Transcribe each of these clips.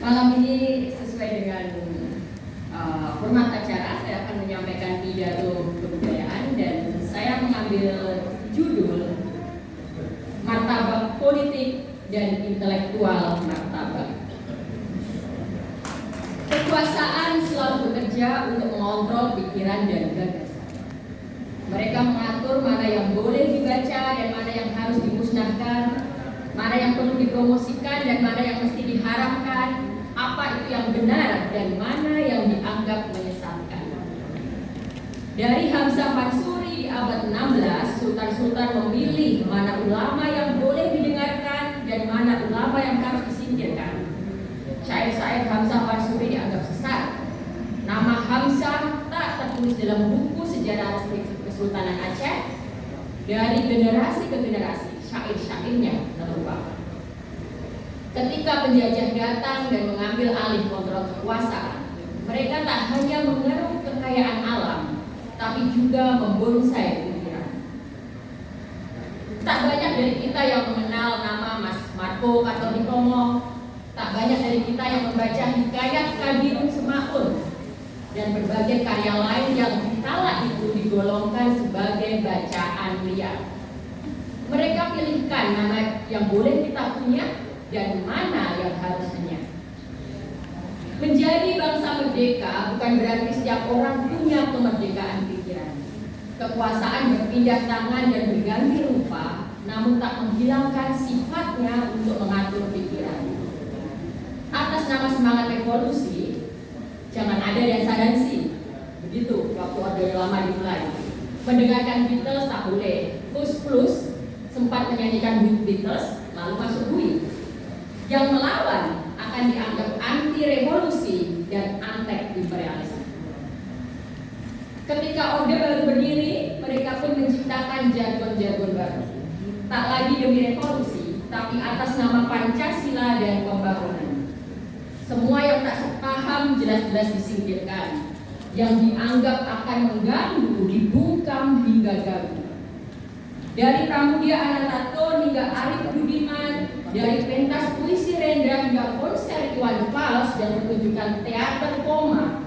Malam ini sesuai dengan format acara, saya akan menyampaikan pidato kebudayaan dan saya mengambil judul Martabat Politik dan Intelektual Martabat. Kekuasaan selalu bekerja untuk mengontrol pikiran dan gagasan. Mereka mengatur mana yang boleh dibaca dan mana yang harus dimusnahkan, mana yang perlu dipromosikan dan mana yang mesti diharamkan, apa itu yang benar dan mana yang dianggap menyesatkan. Dari Hamzah Mansuri di abad 16, sultan-sultan memilih mana ulama yang boleh didengarkan dan mana ulama yang harus disingkirkan. Syair-syair Hamzah Mansuri dianggap sesat. Nama Hamzah tak tertulis dalam buku sejarah resmi Kesultanan Aceh. Dari generasi ke generasi, syair-syairnya terlupakan. Ketika penjajah datang dan mengambil alih kontrol kekuasaan, mereka tak hanya mengeruk kekayaan alam, tapi juga membonsai pikiran. Tak banyak dari kita yang mengenal nama Mas Marco Katoritomo, tak banyak dari kita yang membaca hikayat Kadirun Semaun dan berbagai karya lain yang kala itu digolongkan sebagai bacaan liar. Mereka pilihkan mana yang boleh kita punya dan mana yang harus hanya. Menjadi bangsa merdeka bukan berarti setiap orang punya kemerdekaan pikiran. Kekuasaan berpindah tangan dan berganti rupa, namun tak menghilangkan sifatnya untuk mengatur pikiran. Atas nama semangat revolusi, jangan ada dansa-dansi. Begitu waktu Orde Lama dimulai. Mendengarkan Beatles tak boleh. Plus sempat menyanyikan Beatles lalu masuk bui. Yang melawan akan dianggap anti revolusi dan antek imperialisme. Ketika Orde baru berdiri, mereka pun menciptakan jargon-jargon baru. Tak lagi demi revolusi, tapi atas nama Pancasila dan pembangunan. Semua yang tak sepaham jelas-jelas disingkirkan. Yang dianggap akan mengganggu dibungkam hingga gagu. Dari Pramudia Anantatur hingga Arif Budiman, dari pentas puisi Rendra hingga konser Iwan Fals dan pertunjukan teater koma,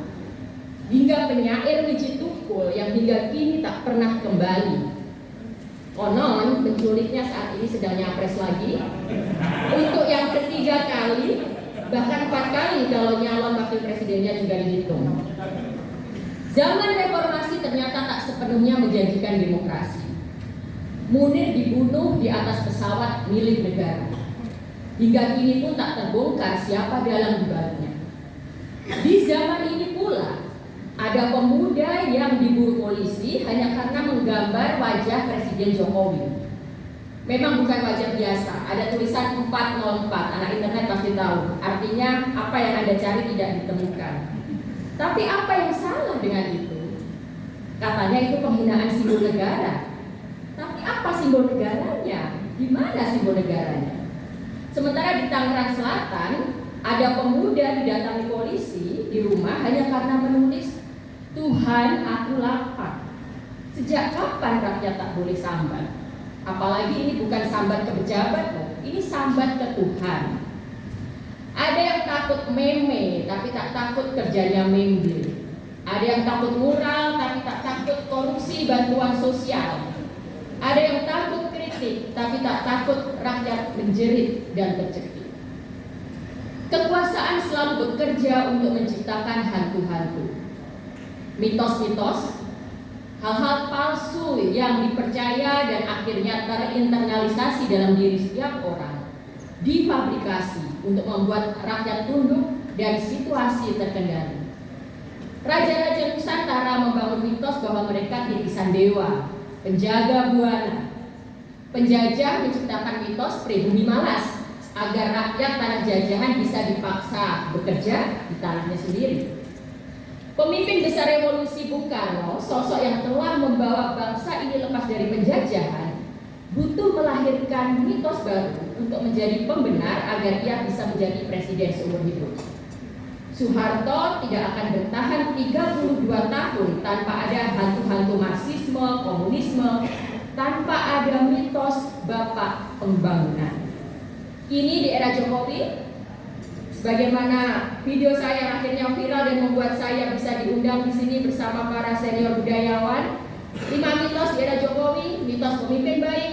hingga penyair Wiji Tukul yang hingga kini tak pernah kembali. Konon penculiknya saat ini sedang nyapres lagi untuk yang ketiga kali, bahkan 4 kali kalau nyalon wakil presidennya juga dihitung. Zaman reformasi ternyata tak sepenuhnya menjanjikan demokrasi. Munir dibunuh di atas pesawat milik negara. Hingga kini pun tak terbongkar siapa dalang dibaliknya. Di zaman ini pula ada pemuda yang diburu polisi hanya karena menggambar wajah Presiden Jokowi. Memang bukan wajah biasa, ada tulisan 404, anak internet pasti tahu. Artinya apa yang Anda cari tidak ditemukan. Tapi apa yang salah dengan itu? Katanya itu penghinaan simbol negara. Tapi apa simbol negaranya? Di mana simbol negaranya? Sementara di Tangerang Selatan ada pemuda didatangi polisi di rumah hanya karena menulis Tuhan aku lapar. Sejak kapan rakyat tak boleh sambat? Apalagi ini bukan sambat ke pejabat, ini sambat ke Tuhan. Ada yang takut meme tapi tak takut kerjanya membil. Ada yang takut mural tapi tak takut korupsi bantuan sosial. Ada yang takut kritik, tapi tak takut rakyat menjerit dan tercekik. Kekuasaan selalu bekerja untuk menciptakan hantu-hantu. Mitos-mitos, hal-hal palsu yang dipercaya dan akhirnya terinternalisasi dalam diri setiap orang, difabrikasi untuk membuat rakyat tunduk dan situasi terkendali. Raja-raja Nusantara membangun mitos bahwa mereka titisan dewa, penjaga buana. Penjajah menciptakan mitos pribumi malas agar rakyat tanah jajahan bisa dipaksa bekerja di tanahnya sendiri. Pemimpin besar revolusi Bung Karno, sosok yang telah membawa bangsa ini lepas dari penjajahan, butuh melahirkan mitos baru untuk menjadi pembenar agar ia bisa menjadi presiden seumur hidup. Soeharto tidak akan bertahan 32 tahun tanpa ada hantu-hantu Marxisme, komunisme, tanpa ada mitos Bapak Pembangunan. Ini di era Jokowi, sebagaimana video saya yang akhirnya viral dan membuat saya bisa diundang di sini bersama para senior budayawan. 5 mitos di era Jokowi: mitos pemimpin baik,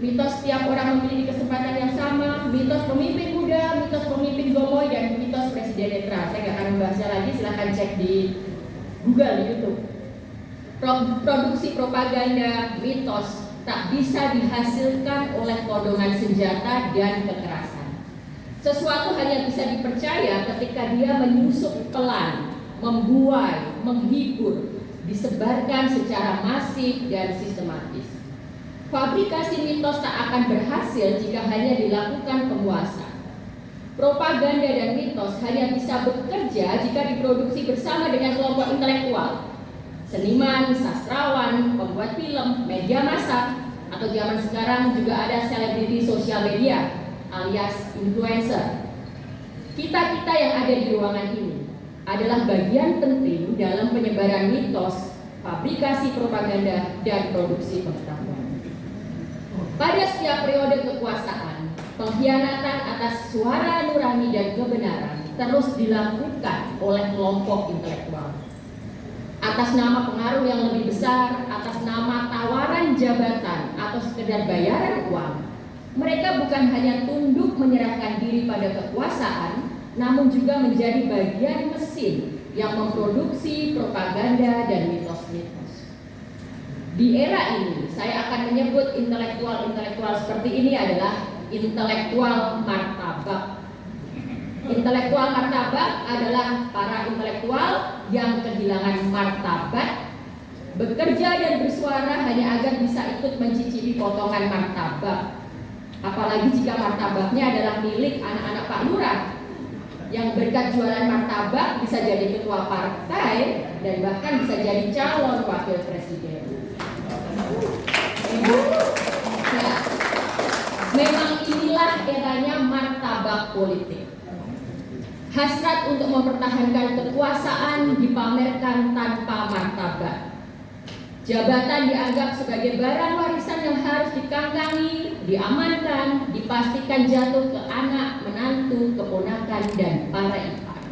mitos setiap orang memiliki kesempatan yang sama, mitos pemimpin muda, mitos pemimpin gomoy, dan mitos presiden netral. Saya nggak akan membahasnya lagi, silahkan cek di Google, di YouTube. Produksi propaganda mitos tak bisa dihasilkan oleh kodongan senjata dan kekerasan. Sesuatu hanya bisa dipercaya ketika dia menyusup pelan, membuai, menghibur, disebarkan secara masif dan sistematis. Fabrikasi mitos tak akan berhasil jika hanya dilakukan penguasa. Propaganda dan mitos hanya bisa bekerja jika diproduksi bersama dengan kelompok intelektual, seniman, sastrawan, pembuat film, media massa, atau zaman sekarang juga ada selebriti sosial media alias influencer. Kita-kita yang ada di ruangan ini adalah bagian penting dalam penyebaran mitos, fabrikasi propaganda, dan produksi pengetahuan. Pada setiap periode kekuasaan, pengkhianatan atas suara nurani dan kebenaran terus dilakukan oleh kelompok intelektual. Atas nama pengaruh yang lebih besar, atas nama tawaran jabatan atau sekedar bayaran uang, mereka bukan hanya tunduk menyerahkan diri pada kekuasaan, namun juga menjadi bagian mesin yang memproduksi propaganda dan mitos-mitos. Di era ini, saya akan menyebut intelektual-intelektual seperti ini adalah intelektual martabak. Intelektual martabak adalah para intelektual yang kehilangan martabat, bekerja dan bersuara hanya agar bisa ikut mencicipi potongan martabak. Apalagi jika martabaknya adalah milik anak-anak Pak Lurah, yang berkat jualan martabak bisa jadi ketua partai dan bahkan bisa jadi calon wakil presiden. Ya, memang inilah eranya martabak politik. Hasrat untuk mempertahankan kekuasaan dipamerkan tanpa martabat. Jabatan dianggap sebagai barang warisan yang harus dikangkangi, diamankan, dipastikan jatuh ke anak, menantu, keponakan, dan para ipar.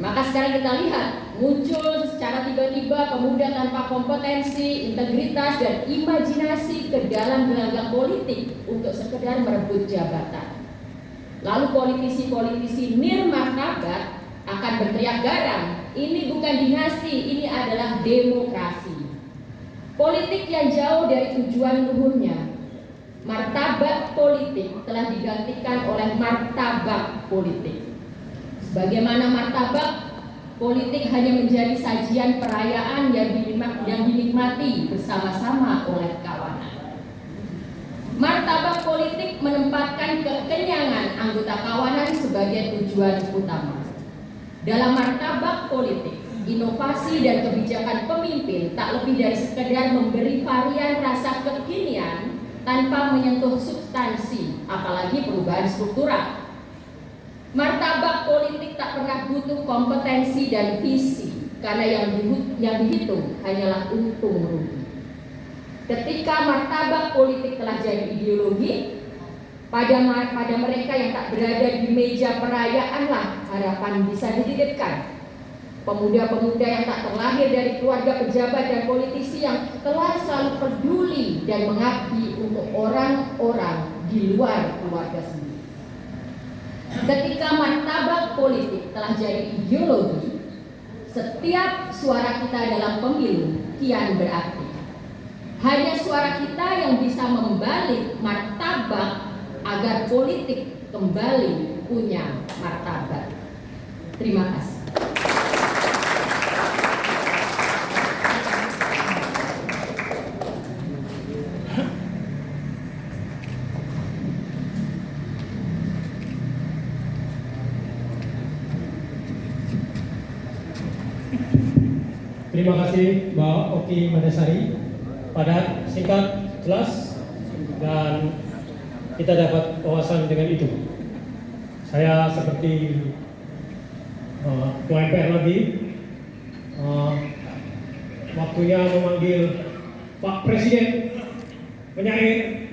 Maka sekarang kita lihat, muncul secara tiba-tiba pemuda tanpa kompetensi, integritas, dan imajinasi ke dalam gelanggang politik untuk sekedar merebut jabatan. Lalu politisi-politisi nirmartabat akan berteriak garang, ini bukan dinasti, ini adalah demokrasi. Politik yang jauh dari tujuan luhurnya. Martabat politik telah digantikan oleh martabak politik. Sebagaimana martabak politik hanya menjadi sajian perayaan yang dinikmati bersama-sama oleh kawanan. Martabak politik menempatkan kekenyangan anggota kawanan sebagai tujuan utama. Dalam martabak politik, inovasi dan kebijakan pemimpin tak lebih dari sekedar memberi varian rasa kekinian tanpa menyentuh substansi, apalagi perubahan struktural. Martabak politik tak pernah butuh kompetensi dan visi, karena yang dihitung hanyalah untung rugi. Ketika martabak politik telah jadi ideologi, pada mereka yang tak berada di meja perayaanlah harapan bisa dititipkan. Pemuda-pemuda yang tak terlahir dari keluarga pejabat dan politisi yang telah selalu peduli dan mengabdi untuk orang-orang di luar keluarga sendiri. Ketika martabak politik telah jadi ideologi, setiap suara kita dalam pemilu kian berarti. Hanya suara kita yang bisa membalik martabak agar politik kembali punya martabat. Terima kasih. Terima kasih Mbak Oki Mandasari. Padat, singkat, jelas, dan kita dapat wawasan dengan itu. Saya seperti Ketua MPR lagi, waktunya memanggil Pak Presiden penyair.